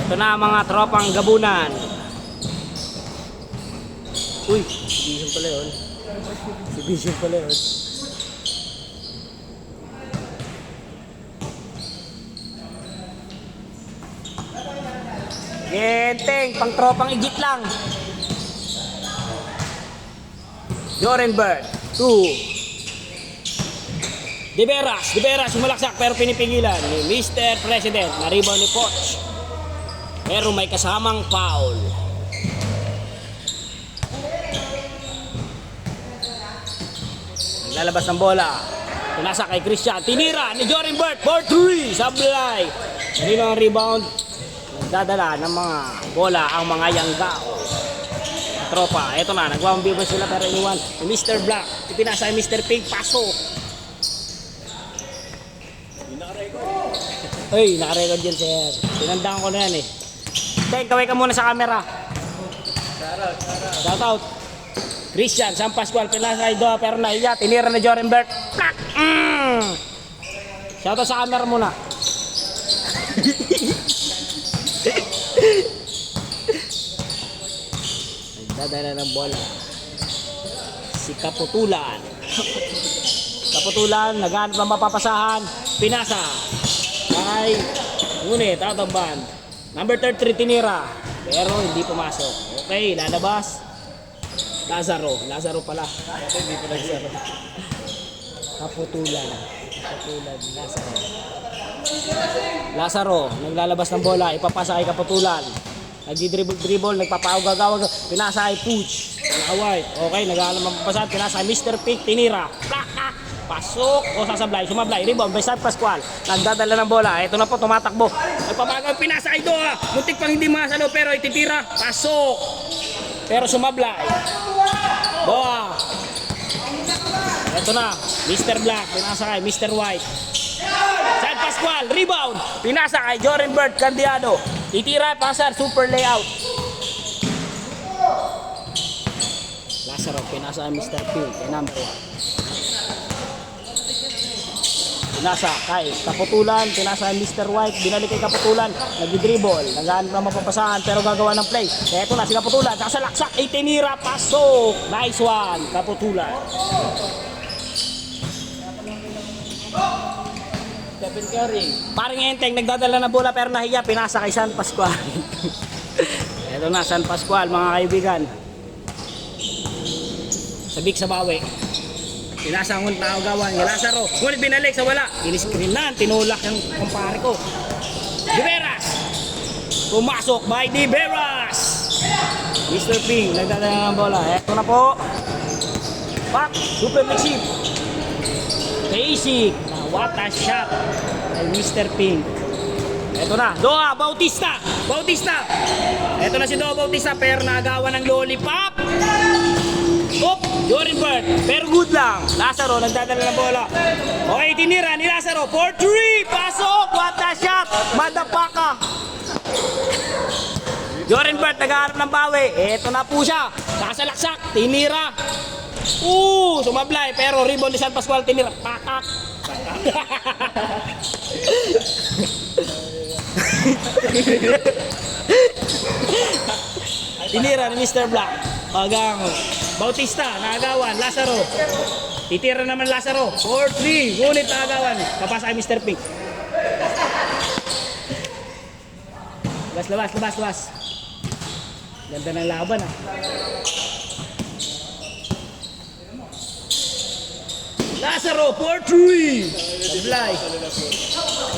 Ito na mga tropang gabunan. Uy, si Vision pala yun. Si Vision pala yun. Genteng, pang tropang igit lang. Jorenberg, 2. De Veras, sumalaksak pero pinipigilan ni Mr. President na rebound ni Poch. Pero may kasamang foul. Lalabas ng bola. Pinasa kay Christian. Tinira ni Jorenberg for 3. Sablay. Hindi lang ang rebound. Nagdadala ng mga bola ang mga Yanggao. Tropa. Ito na. Nagwawang sila pero iniwan ni Mr. Black. Ipinasa ni Mr. Pink. Pasok. Uy, nakarecord yan sir. Tinandaan ko na yan eh. Tek, kaway ka muna sa camera. Shout out. Christian, San Pascual, pinasay do pero nahiya. Tinira na Jorenberg. Plak! Shout out sa camera muna. Nagdadala ng bola. Si Kaputulan. Kaputulan, naghanap ng mapapasahan. Pinasa. Ay, ngunit out of band. Number 33 tinira. Pero hindi pumasok. Okay, lalabas. Lazaro pala. Hindi pa Lazaro. Kaputulan, Lazaro, naglalabas ng bola, ipapasa kay Kaputulan. Nagdi-dribble, nagpapaugagawag, pinasa kay Puch. White. Okay, naglalabas ng pasan, pinasa kay Mr. Pink, tinira. Pasok o sasablay, sumablay, rebound by San Pascual. Nagdadala ng bola, ito na po tumatakbo. Nagpabagal, pinasa kay Doha. Muntik pang hindi masalo pero ititira. Pasok. Pero sumablay. Doha. Ito na, Mr. Black, pinasa kay Mr. White. San Pascual, rebound. Pinasa kay Jorenberg Candiado. Titira, pasar, super layout. Lazaro, pinasa kay Mr. Pink, kay number 1. Pinasa kay Kaputulan, pinasa kay Mr. White, binalik kay Kaputulan, nag-dribble, naghahanap na mapapasahan pero gagawa ng play. Kaya ito na si Kaputulan, kasalaksak, itinira, pasok. Nice one, Kaputulan. Stephen Curry. Paring Enteng, nagdadala na bola pero nahiya, pinasa kay San Pascual. Ito na, San Pascual, mga kaibigan. Sabik sa bawi. Pinasa ang taugawan ni Lazaro. Ngunit binalik sa wala. Iniskrinan, tinulak yung kumpare ko. De Veras. Pumasok by De Veras. Mr. Ping, nagdadala ng bola. Eto na po. Back, super mixing. Basic. What a shot. Ay Mr. Ping. Eto na, Doha Bautista. Eto na si Doha Bautista, pero nagawa ng lollipop. Op, Jorenberg, pero good lang. Lazaro, nagdadala ng bola. Okay, tinira ni Lazaro. 4-3, pasok, what a shot. Madapaka. Jorenberg, naghahanap ng bawi. Eto na po siya. Kasalaksak, tinira. Sumablay, pero rebound ni San Pascual, tinira. Pakak. Tinira ni Mr. Black. Hanggang Bautista, naagawan, Lazaro. Titira naman Lazaro. 4-3, ngunit naagawan. Kapasa kay Mr. Pink. Labas. Ganda ng laban ah. Lazaro, 4-3. Sablay.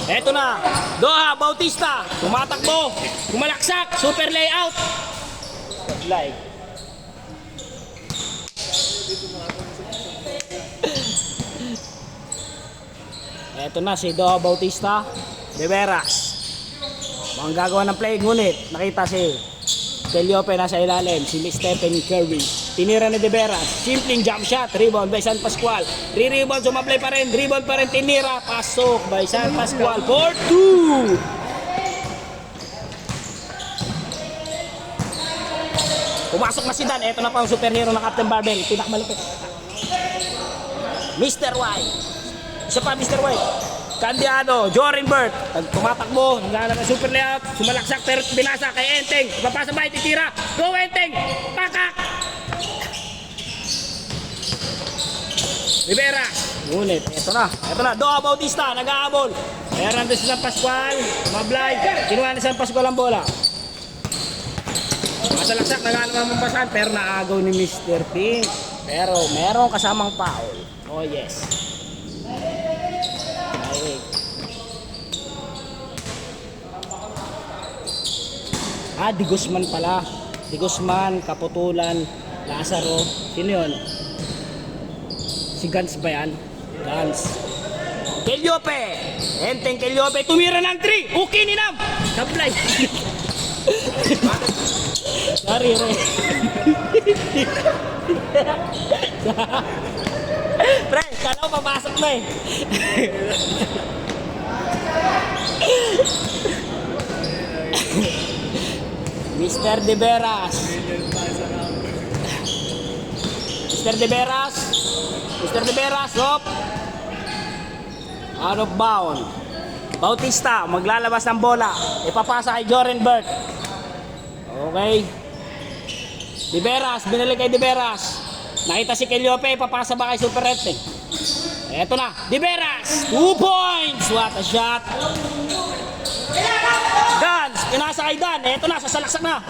Eto na, Doha Bautista. Tumatakbo, kumalaksak, super layout. Sablay. Eto na si Doha Bautista. De Veras. Mga gagawa ng play, ngunit nakita si Deliope nasa ilalim, si Stephen Curry. Tinira ni De Veras, simpleng jump shot, rebound by San Pascual. Re-rebound, sumablay pa rin, rebound pa rin, tinira, pasok by San Pascual. 4-2. Pumasok na si Dan, eto na pa ang superhero ng Captain Barbell, pinakamalupit. Mr. White. Isa pa, Mr. White. Candiano, Jorin Bert. Tumatakbo, naglalaro ng super layout. Sumalaksak pero binasa kay Enteng. Papasa ba, titira. Go Enteng! Pakak! Rivera. Ngunit, eto na. Doa Bautista, nag-aabol. Kaya nandun si San Pascual. Mablay. Kinuha ni San Pascual ang bola. Masalaksak, nag-aalaman mampasan. Pero naagaw ni Mr. Pink. Pero merong kasamang foul. Oh yes. Di Guzman pala. Di Guzman, Kaputulan, Lazaro. Sino yun? Si Gans ba yan? Gans. Kelyope! Enteng Kelyope. Tumira ng 3. Okay ni Nam. Sablay. Sorry, Re. Pre, kala ko papasok na eh. Mr. De Veras. Mr. De Veras. Mr. De Veras, hop. Out of bound. Bautista, maglalabas ng bola. Ipapasa kay Jorin Bert. Okay. De Veras, binalik kay De Veras. Nakita si Kelyope, ipapasa ba kay Super Red? Eto na, De Veras. 2 points. What a shot. Gans, pinasa kay Dan. Eto na, sasalaksak na.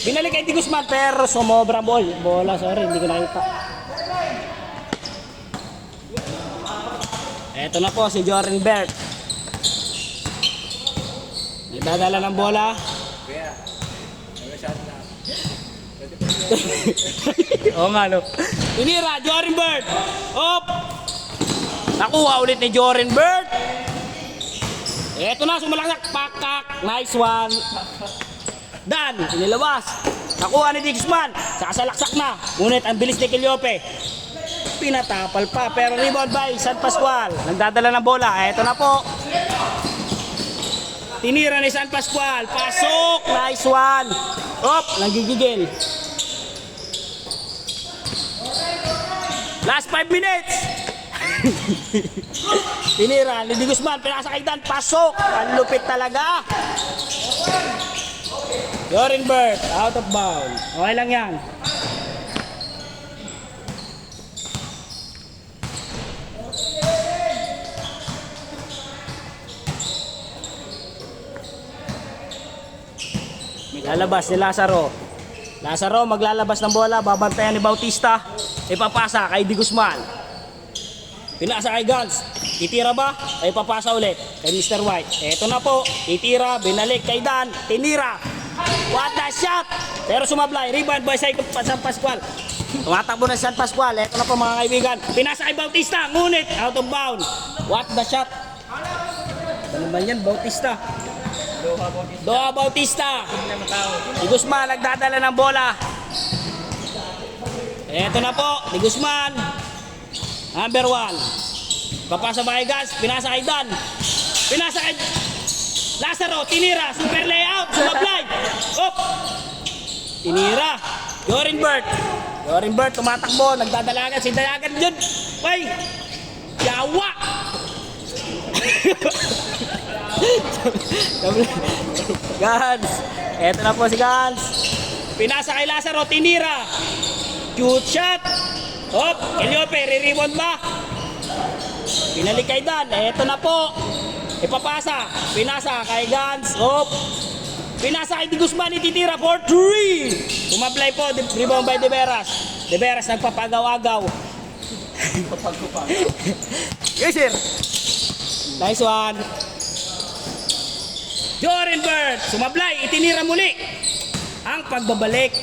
Binalik kay Di Guzman, pero sumobra bola, sorry, hindi ko nakita. Eto na po si Jorin Bert. Nagdadala ng bola. Oo nga, no. Tinira, Jorin Bert. Op! Nakuha ulit ni Jorin Bert. Eto na, sumalaksak. Pakak. Nice one. Dan, inilabas. Nakuha ni Di Guzman. Sasalaksak na. Ngunit ang bilis ni Kelyope. Pinatapal pa. Pero rebound by San Pascual. Nagdadala ng bola. Eto na po. Tinira ni San Pascual. Pasok. Nice one. Op, nanggigigil. Last 5 minutes. Tinira ni Di Guzman. Pinasa kay Dan. Pasok. Ang lupit talaga. Jorin Bert, out of bound. Okay lang yan. Lalabas ni Lazaro. Lazaro maglalabas ng bola. Babantayan ni Bautista. Ipapasa kay Di Guzman. Pinasa kay Gans. Itira ba? Ay papasa ulit kay Mr. White. Eto na po. Itira, binalik kay Dan. Tinira. What a shot! Pero sumablay. Rebound by San Pascual. Tumatakbo na San Pascual. Eto na po mga kaibigan. Pinasa kay Bautista. Ngunit out of bound. What the shot? Ano ba yan? Bautista. Doa Bautista. Di Guzman nagdadala ng bola. Eto na po. Di Guzman. Number 1. Papasa ba kay Gans? Pinasa kay Dan. Pinasa kay Lazaro. Tinira. Super layout. Sumablay. Op. Tinira. Jorin Bert. Jorin Bert tumatakbo. Nagdadalagan. Si Dalagan dyan. Ay. Yawa. Gans. Eto na po si Gans. Pinasa kay Lazaro. Tinira. Cute shot. Hop. Kelyope. Re-rebound ba? Pinalik kay Dan. Eto na po. Ipapasa. Pinasa kay Gans. Hop. Pinasa kay Di Guzman. Ititira for 3. Tumablay po. Rebound by De Veras. De Veras nagpapagaw-agaw. Yes sir. Nice one. Jorin Bert. Sumablay. Itinira muli. Ang pagbabalik.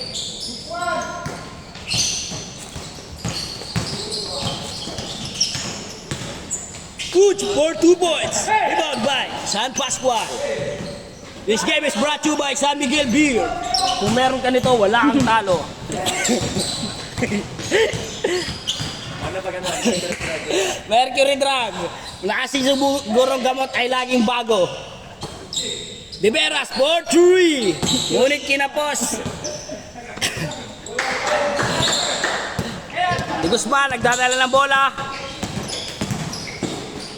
Puch for 2 points. Rebound by San Pascual. This game is brought to you by San Miguel Beer. Kung meron ka nito, wala kang talo. Mercury drug. Nakasigurong gamot ay laging bago. De Veras for 3. Ngunit kinapos. Di Guzman nagdadala ng bola.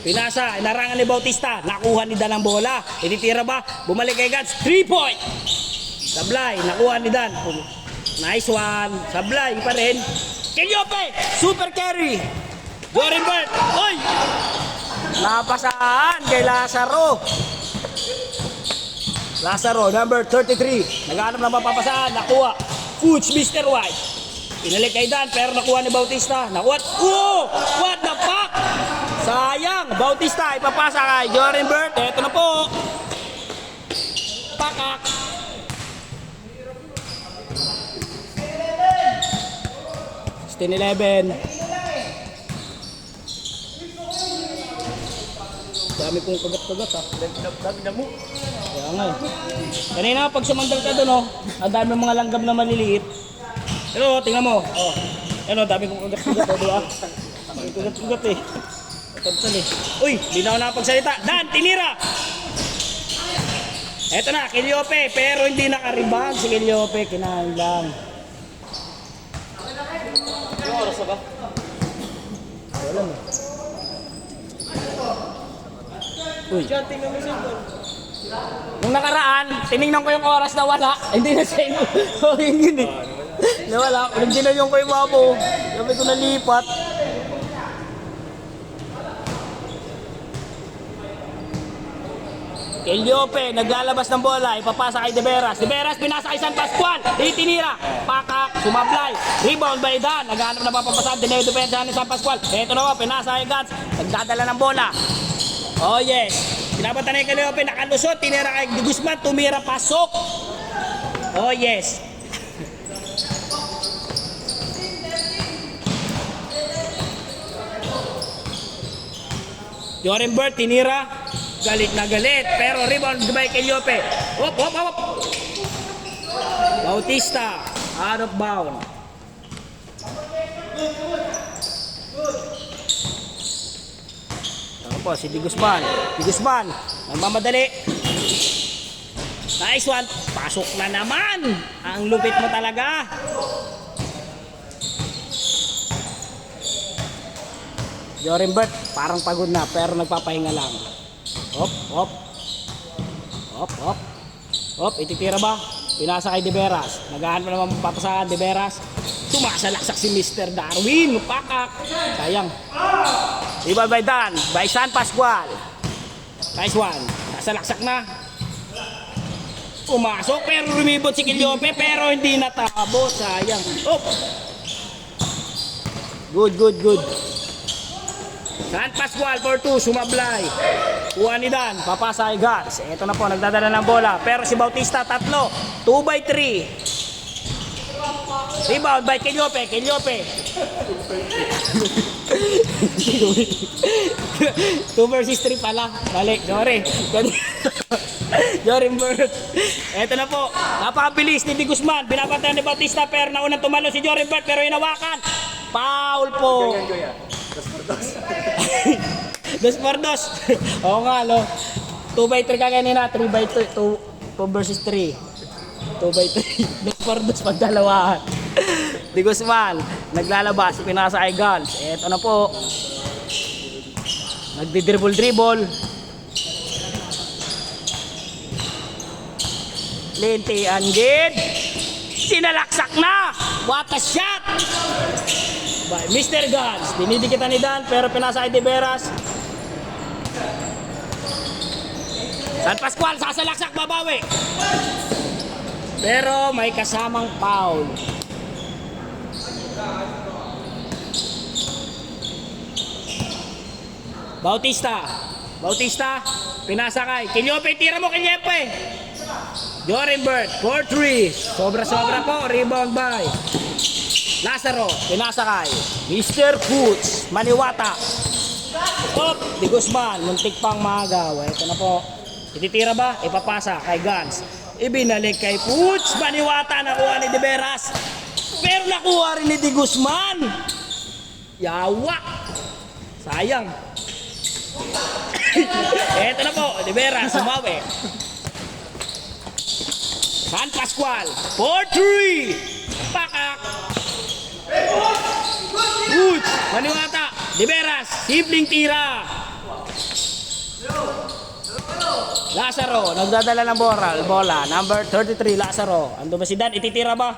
Pinasa, inarangan ni Bautista. Nakuha ni Dan ang bola. Ititira ba? Bumalik kay Gans. 3-point. Sablay, nakuha ni Dan. Nice one. Sablay pa rin. Kilyope, super carry. Jorin Bert. Oy! Napasaan kay Lazaro. Lazaro, number 33. Naghanap na mapapasaan. Nakuha. Fuchs, Mr. White. Pinalik kay Dan, pero nakuha ni Bautista. Nakuha. Oh! What the fuck? Sayang. Bautista, ipapasa kay Jorin Bert. Eto na po. Pakak. Stin 11. Dami kong kagat-kagat ha. Dami na mo. Kaya nga eh. Kanina pag sumandal ka doon oh, ang dami mga langgam na maliliit. Pero tingnan mo. Oh. Ano, dami kong kagat-kagat oh, diba? Dami kagat-kagat eh. Tantan eh. Uy, di na ako nakapagsalita. Dan, tinira! Eto na, Kilyope. Pero hindi nakaribag si Kilyope. Kinain lang. Yung oras na ba? Wala mo. Uy. Nung nakaraan, tinignan ko yung oras na wala. Hindi na siya oh, yun eh. Nawala. Nung ginayong ko yung babo. Sabi ko nalipat. Kilyope, naglalabas ng bola, ipapasa kay De Veras. De Veras, pinasa kay San Pascual. Itinira, pakak, sumablay. Rebound by Dan, naghanap na papapasan. Dineo depensa ni San Pascual. Ito na po, pinasa kay Gans. Nagdadala ng bola. Oh yes. Pinapatan na yung Kilyope, nakalusot. Tinira kay Guzman, tumira, pasok. Oh yes. Jorin Bert, tinira. Galit na galit, pero rebound by Kilyope. Hop, hop, hop. Bautista, out of bound. Ako po, si Di Guzman. Di Guzman, nagmamadali. Nice one. Pasok na naman. Ang lupit mo talaga. Jorin Bert, parang pagod na, pero nagpapahinga lang. Hop, hop. Hop, hop. Hop, ititira ba? Pinasa kay De Veras. Nagahan pa naman papasahan De Veras. Sumasalaksak si Mr. Darwin. Pakak. Sayang. Iba by Dan. By San Pascual. Nice one. Nasalaksak na. Pumasok pero lumibot si Kilyope pero hindi natabot. Sayang. Hop. Good, good, good. San Pascual for 2, sumablay. Kuha ni Dan, papasa kay Gans. Ito na po, nagdadala ng bola. Pero si Bautista, tatlo. 2x3. Rebound by Kilyope, Kilyope. 2 versus 3 pala. Balik, sorry. Jorin Bert. Ito na po, napakabilis ni Di Guzman. Binabatayan ni Bautista, pero naunang tumalo si Jorin Bert, pero hinawakan. Foul po. Dos por dos. Oo nga, no? 2x3 ka kanina, 3x2, 2 versus 3. 2x3. Dos por dos pag dalawahan. Di Guzman, naglalabas, pinasa kay Gans. Eto na po. Nagdi-dribble-dribble. Linti Angid. Sinalaksak na. What a shot! By Mr. Gans. Dinidikitan ni Dan, pero pinasa kay De Veras. San Pascual, sasalaksak, babawi. Pero may kasamang foul. Bautista. Bautista, pinasa kay Kilyope, tira mo Kilyope. Jorin Bert, 4-3. Sobra-sobra po, rebound by Lazaro, pinasa kay Mr. Fuchs, Maniwata. Hop, Di Guzman, muntik pang magaw. Ito na po. Ititira ba? Ipapasa kay Gans. Ibinalik kay Fuchs, Maniwata, nakuha ni De Veras. Pero nakuha rin ni Di Guzman. Yawa. Sayang. Ito na po, De Veras, sumawi. San Pascual, 4-3. Pakak. Fuchs, Maniwata, De Veras, simpleng tira. Lazaro, nagdadala ng bola. Number 33, Lazaro. Ando ba si Dan? Ititira ba?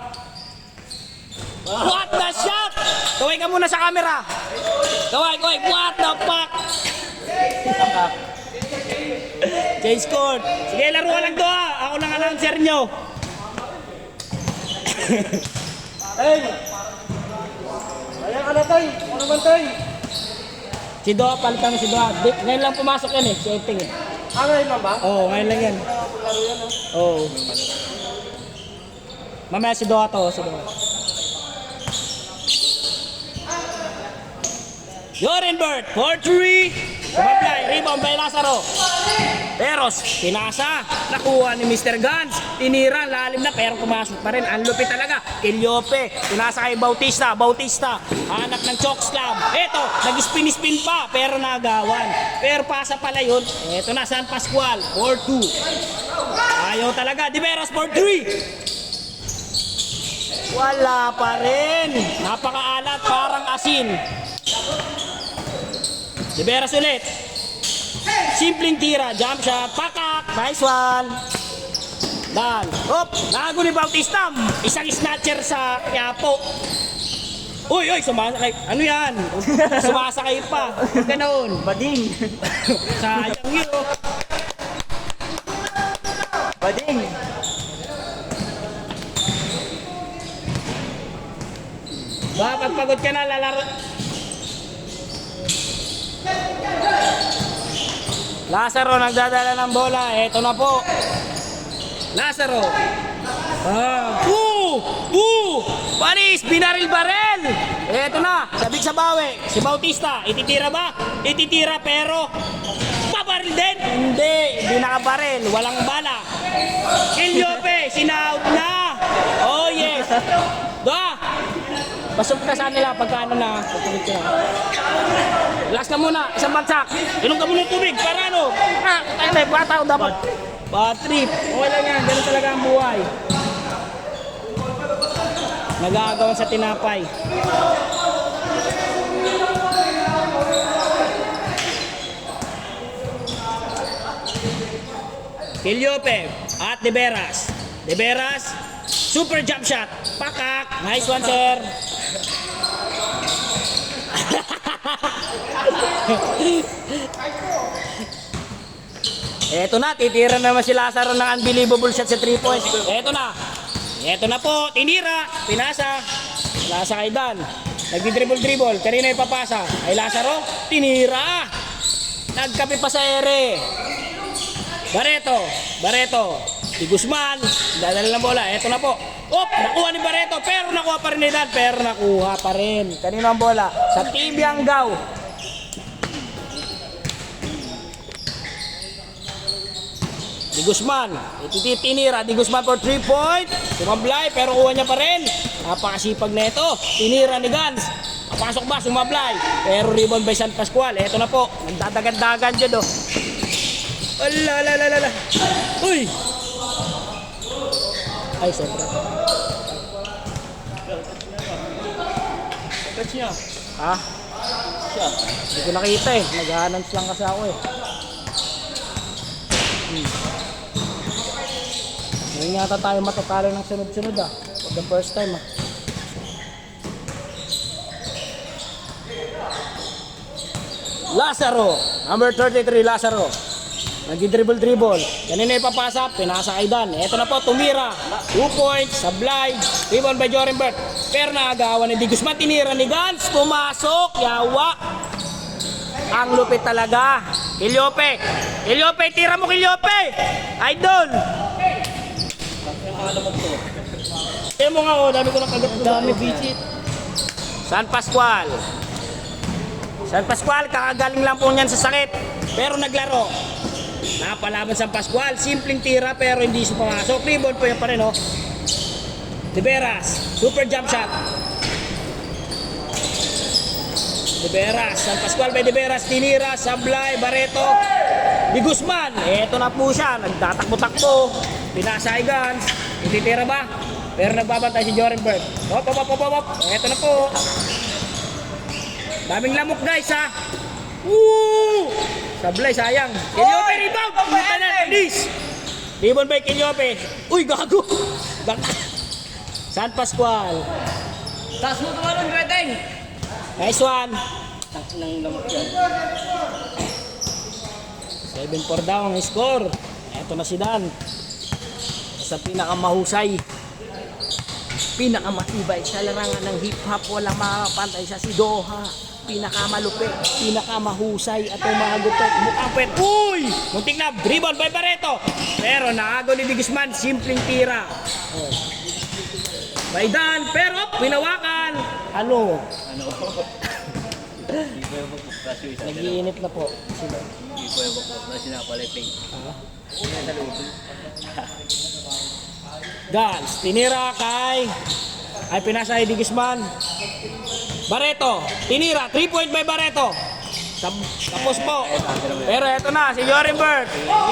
What the shot? Kaway ka muna sa camera. Kaway. What the fuck? Change court. Sige, laruan lang to ha. Ako lang announcer nyo. Ay! Ayan ka na, Tay. Ano naman, Tay? Si Doa, palitan mo si Doa. Ngayon lang pumasok yan eh. Si Etting eh. Ngayon lang ba? Oo, ngayon lang yan. Laro yan, oh. Oo. Mamaya si Doa to. Si Doa. Jorenbert, 4-3. Sumablay, rebound by Lazaro. Peros, pinasa. Nakuha ni Mr. Gans. Tinira, lalim na pero pumasok pa rin. Ang lupit talaga. Kilyope, pinasa kay Bautista. Hanap ng choke slam. Eto, nag-spin pa pero nagawan. Pero pasa pala yun. Eto na, San Pascual, 4-2. Ayaw talaga. Di Veras, 4-3. Wala pa rin. Napakaalat, parang asin. De Veras ulit. Simpleng tira, jump shot, pakak, nice one. Dan, nago ni Bautista. Isang snatcher sa Quiapo. Uy, sumasakay. Ano yan? Sumasakay pa. Ganoon. Bading. Sayang yun. Bading. Baka pagpagod ka na, lalaro. Lazaro nagdadala ng bola. Eto na po. Lazaro. Panis, binaril-barel. Eto na, sabik sa bawi. Si Bautista, ititira ba? Ititira pero pabaril din. Hindi nakabaril. Walang bala. Kilyope, sinaut na. Oh yes. Basok ka sa nila pagkano na. Pagkulit ka na. Relax ka muna, isang bagsak. Inom ka muna ng tubig para ano. Tayo na, bata ko dapat. Bad trip. Okay lang yan, ganun talaga ang buhay. Nag-aagawan sa tinapay. Kilyope at De Veras. De Veras, super jump shot. Pakak. Nice one, sir. Eto na, titira naman si Lazaro ng unbelievable shot sa 3 points. Eto na po, tinira, pinasa. Lasa kay Dan. Nagdi-dribble. Kanina ipapasa. Ay Lazaro, tinira. Nagkape pa sa ere. Barreto. Si Guzman, dadala ng bola. Eto na po. Nakuha ni Barreto, pero nakuha pa rin ni Dan. Kanina ang bola? Sa Tibianggao. Di Guzman, tinira. Di Guzman for 3 point. Sumablay, pero kuha niya pa rin. Napakasipag na ito. Tinira ni Gans. Papasok ba? Sumablay. Pero rebound by San Pascual. Eto na po. Nagdadagan-dagan dyan, oh. Ala. Uy! Ay, siyempre. Catch niya. Ha? Siya. Hindi ko nakita eh. Nag-announce lang kasi ako eh. Ngayon yata tayo matatalo ng sunod-sunod ah. For the first time ah. Lazaro. Number 33, Lazaro. Nag-dribble. Kanina ipapasa, pinasa kay Dan. Eto na po, tumira. 2 points, sablay. Rebound by Jorenbert. Pero naagawan ni Di Guzman. Tinira ni Gans. Pumasok. Yawa. Ang lupit talaga. Kilyope, tira mo Kilyope. Idol. Tira mo nga, dami ko nakagat. Dami bichit. San Pascual, kakagaling lang po niyan sa sakit. Pero naglaro. Napalaban San Pascual. Simpleng tira pero hindi siya pumasok. Rebound po yan pa rin, oh. De Veras, super jump shot. De Veras, San Pascual by De Veras, tinira, sablay, Barreto, Di Guzman. Eto na po siya, nagtatakbo-takbo. Pinasa kay Gans. Ititira ba? Pero nagbabantay si Jorenbert. Hop. Eto na po. Daming lamok guys ha. Woo! Sablay, sayang. Kilyope rebound. Puta na. Release! Rebound by Quillope. Uy, gago! San Pascual. Taas mo tumalon, Greteng! Nice one. Nang lamok yan. 7-4 daw ang score. Eto na si Dan. Sa pinakamahusay, pinakamatibay sa larangan ng hip-hop, walang makakapantay sa si Doha. Pinakamalupit, pinakamahusay at umahagupit, mukhang pwet. Uy! Muntik na, rebound by Barreto. Pero nakago ni Digisman, simpleng tira. Oh. By Dan, pero pinawakan. Ano? Nag-iinit na po. Sino? Gans, tinira kay ay pinasa kay Digisman. Barreto, tinira, 3-point by Barreto. Tapos po. Pero eto na, si Jorin Bert.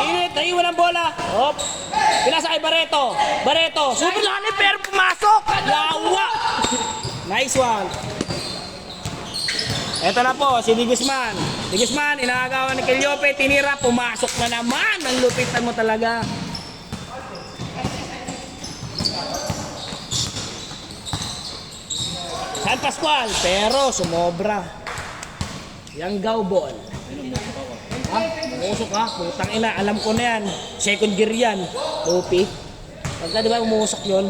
Init, naiwan ang bola. Hop. Pinasa kay Barreto. Barreto, super lalim pero pumasok. Yawa. Nice one. Eto na po, si Digisman. Digisman, inaagawan ni Quillope, tinira, pumasok na naman. Ang lupitan mo talaga. San Pascual, pero sumobra. Yang Gaubon. Ha? Umusok ha? Putang ina, alam ko na yan. Second gear yan. Lupi. Pagka di ba umusok yun?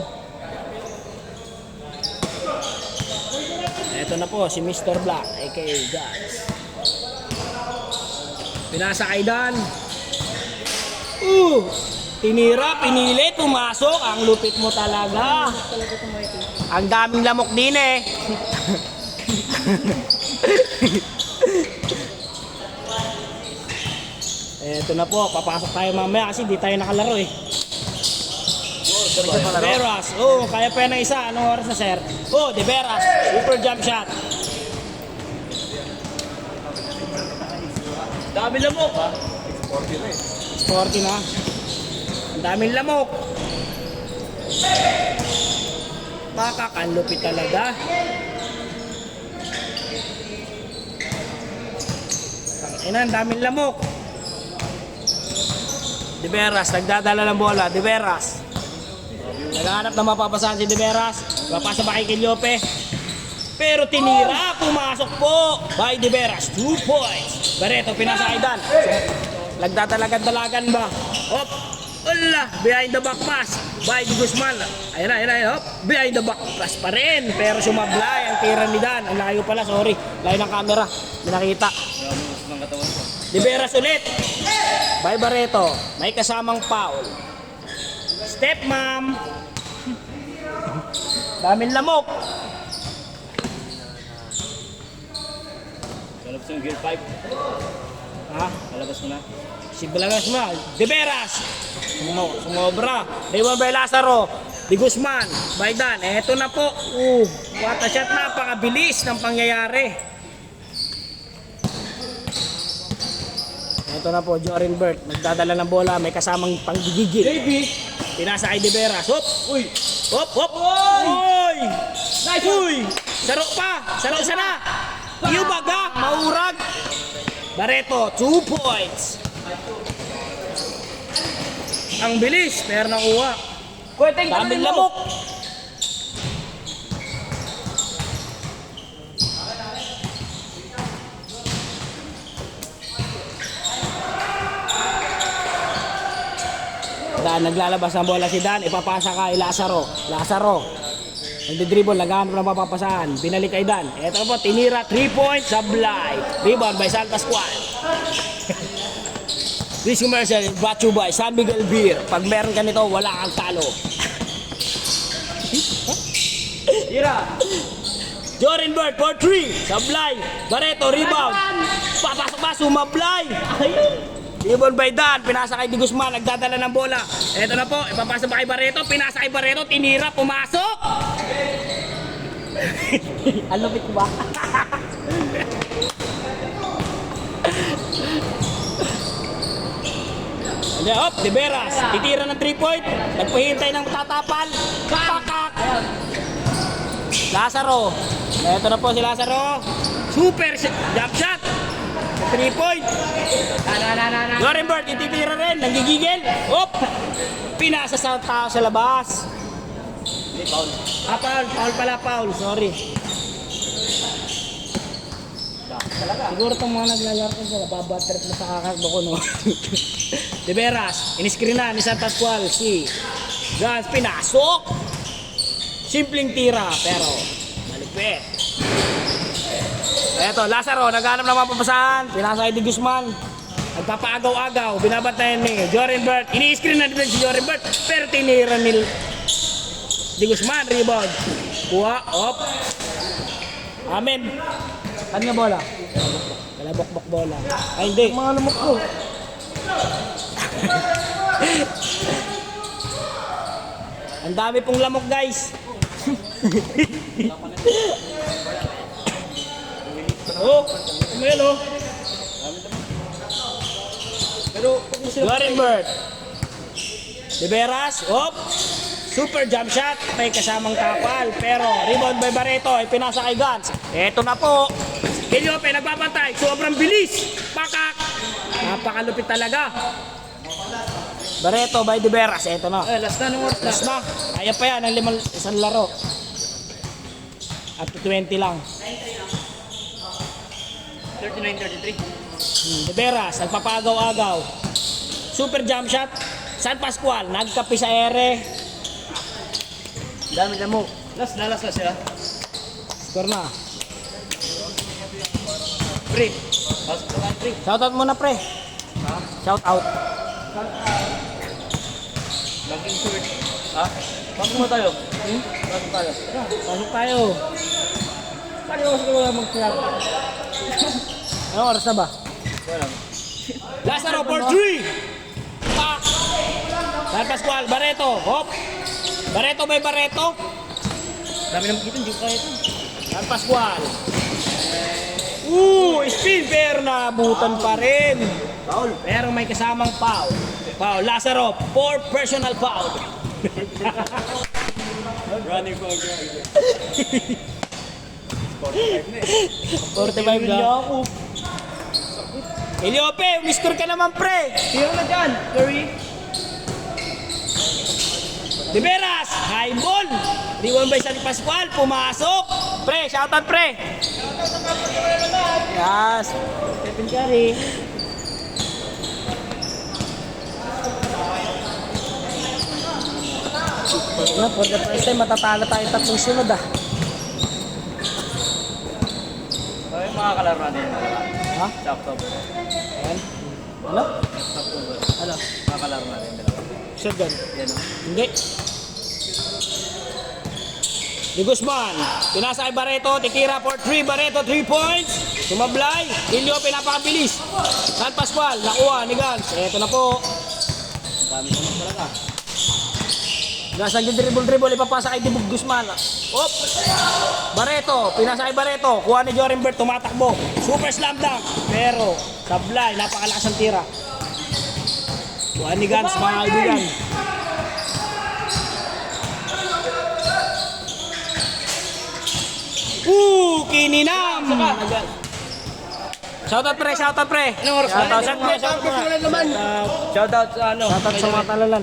Eto na po, si Mr. Black, aka Guns. Pinasa kay Dan. Tinira, pinilit, pumasok. Ang lupit mo talaga. Ang daming lamok din eh. Eto na po, papasok tayo mamaya kasi di tayo nakalaro eh. De Veras, kaya pa yan ng isa. Anong oras na sir? De Veras, super jump shot. Dami lamok ha? Sporty na. Ang daming lamok. Makakanlupit talaga. Ang daming lamok. De Veras, nagdadala ng bola. De Veras. Naghahanap na mapapasahan si De Veras. Papasa ba kay Quillope? Pero tinira, pumasok po by De Veras. 2 points. Barreto, pinasa kay Dan. Nagdadalagan-dalagan ba? Hop! Wala! Behind the back pass by Di Guzman. Ayun na. Hop! Behind the back pass pa rin. Pero sumablay ang tira ni Dan. Ang layo pala, sorry. Layo ng camera. Hindi nakita. De Veras ulit. By Barreto. May kasamang foul. Step, ma'am. Daming lamok. Kalabas yung gear 5. Ha? Kalabas mo na. Si Balagas mo. De Veras. Sumobra. Rebound by Lazaro. Di Guzman. By Dan. Eto na po. What a shot. Napakabilis ng pangyayari. Eto na po. Jorin Bert. Nagdadala ng bola. May kasamang panggigigil. Baby! Pinasa kay De Veras. Hop! Uy! Hop! Hop! Uy! Nice! Uy! Sarok pa! Sarok sana! Iyo baga! Maurag! Barreto, 2 points! Ang bilis! Pero nakuha. Kuweteng Daming lamok! Dan, naglalabas ng bola si Dan, ipapasa kay Lazaro. Lazaro, nagdi-dribble, naghahanap ng mapapasahan. Binalik kay Dan. Eto po, tinira, 3 points, sablay. Rebound by San Pascual. This commercial brought to you by San Miguel Beer. Pag meron ka nito, wala kang talo. Tira! Jorin Bert for 3, sablay. Barreto, rebound. Papasok ba, sumablay. Rebound by Dan, pinasa kay Di Guzman, nagdadala ng bola. Eto na po, ipapasa ba kay Barreto, pinasa kay Barreto, tinira, pumasok! Ang lupit ba? Hop, De Veras, titira ng 3-point, nagpahintay ng tatapal, pakak! Lazaro, eto na po si Lazaro, super jump shot! 3 point. Jorin Bert, ititira rin, nanggigigil. Op! Pinasa sa tao sa labas. Foul pala, foul. Sorry. Siguro itong mga naglalaro ko sila, babatrip na sa kakagdo ko, no? De Veras, in-screen na ni San Pascual, si Gans, pinasok! Simpleng tira, pero malupit. Eto, Lazaro, naghanap ng mapapasahan, pinasa kay Di Guzman. Nagpapaagaw-agaw, binabantayan ni Jorin Bert. Ini-screen na din si Jorin Bert, pero tinira ni Di Guzman, rebound. Kuha, op. Amen. Ano nga bola? Kalabok-bok bola. Ay, hindi. Mga lamok ko. Ang dami pong lamok, guys. Oh, ano yan oh? Pero, Jorin Bert. De Veras, op. Super jump shot, may kasamang tapal. Pero rebound by Barreto, ay pinasa kay Gans. Eto na po. Iliope nagbabantay, sobrang bilis. Pakak. Napakalupit talaga. Barreto by De Veras, eto na. last na nung oras. Last na. Kaya pa yan, ang isang laro. Up to 20 lang. 39-33. De Veras, nagpapagaw-agaw. Super jump shot. San Pascual, nagkapi sa ere. Dami mo. Last na sila. Score na. Free. Pasok na lang, free. Shoutout muna, pre. Ha? Shoutout. Laging short. Ha? Pasok mo tayo. Pasok tayo. Pasok tayo. Paano mo siguro mag-club? Anong oras na ba? Wala. Lazaro for 3. Pak! San Pascual, Barreto. Hop! Barreto by Barreto. Dami naman dito, hindi ko kaya ito. San Pascual. Spin pero naabutan pa rin. Foul. Pero may kasamang foul. Foul. Lazaro, 4 personal foul. Running foul. 45 na. ako. Iliope, umiscore ka naman, pre. Sino na dyan? Curry? De Veras, high ball. Rebound by San Pascual, pumasok. Pre, shoutout, pre. Yes. Stephen Curry. Na, for the first time, matatalo tayo tatlong sunod, ah. Ay, mga kalaro natin. Ha? Sa October. Ayan. Ano? Sa October. Ano? Mga kalaro natin. Dalawa. Shotgun. Yan o. Hindi. Di Guzman, pinasa kay Barreto, titira for 3, Barreto 3 points. Sumablay, Iliope napakabilis. San Pascual, nakuha ni Gans. Eto na po. Dami naman talaga. Gans nag-dribble, ipapasa kay Di Guzman. Op! Barreto, pinasa kay Barreto, kuha ni Jorin Bert, tumatakbo. Super slam dunk, pero sablay, napakalakas ang tira. Kuha ni Gans, mga kaibigan. Kininam! Shoutout pre, shoutout pre. Anong oras? Shoutout sa Shoutout sa ano? Shoutout sa mga talalan.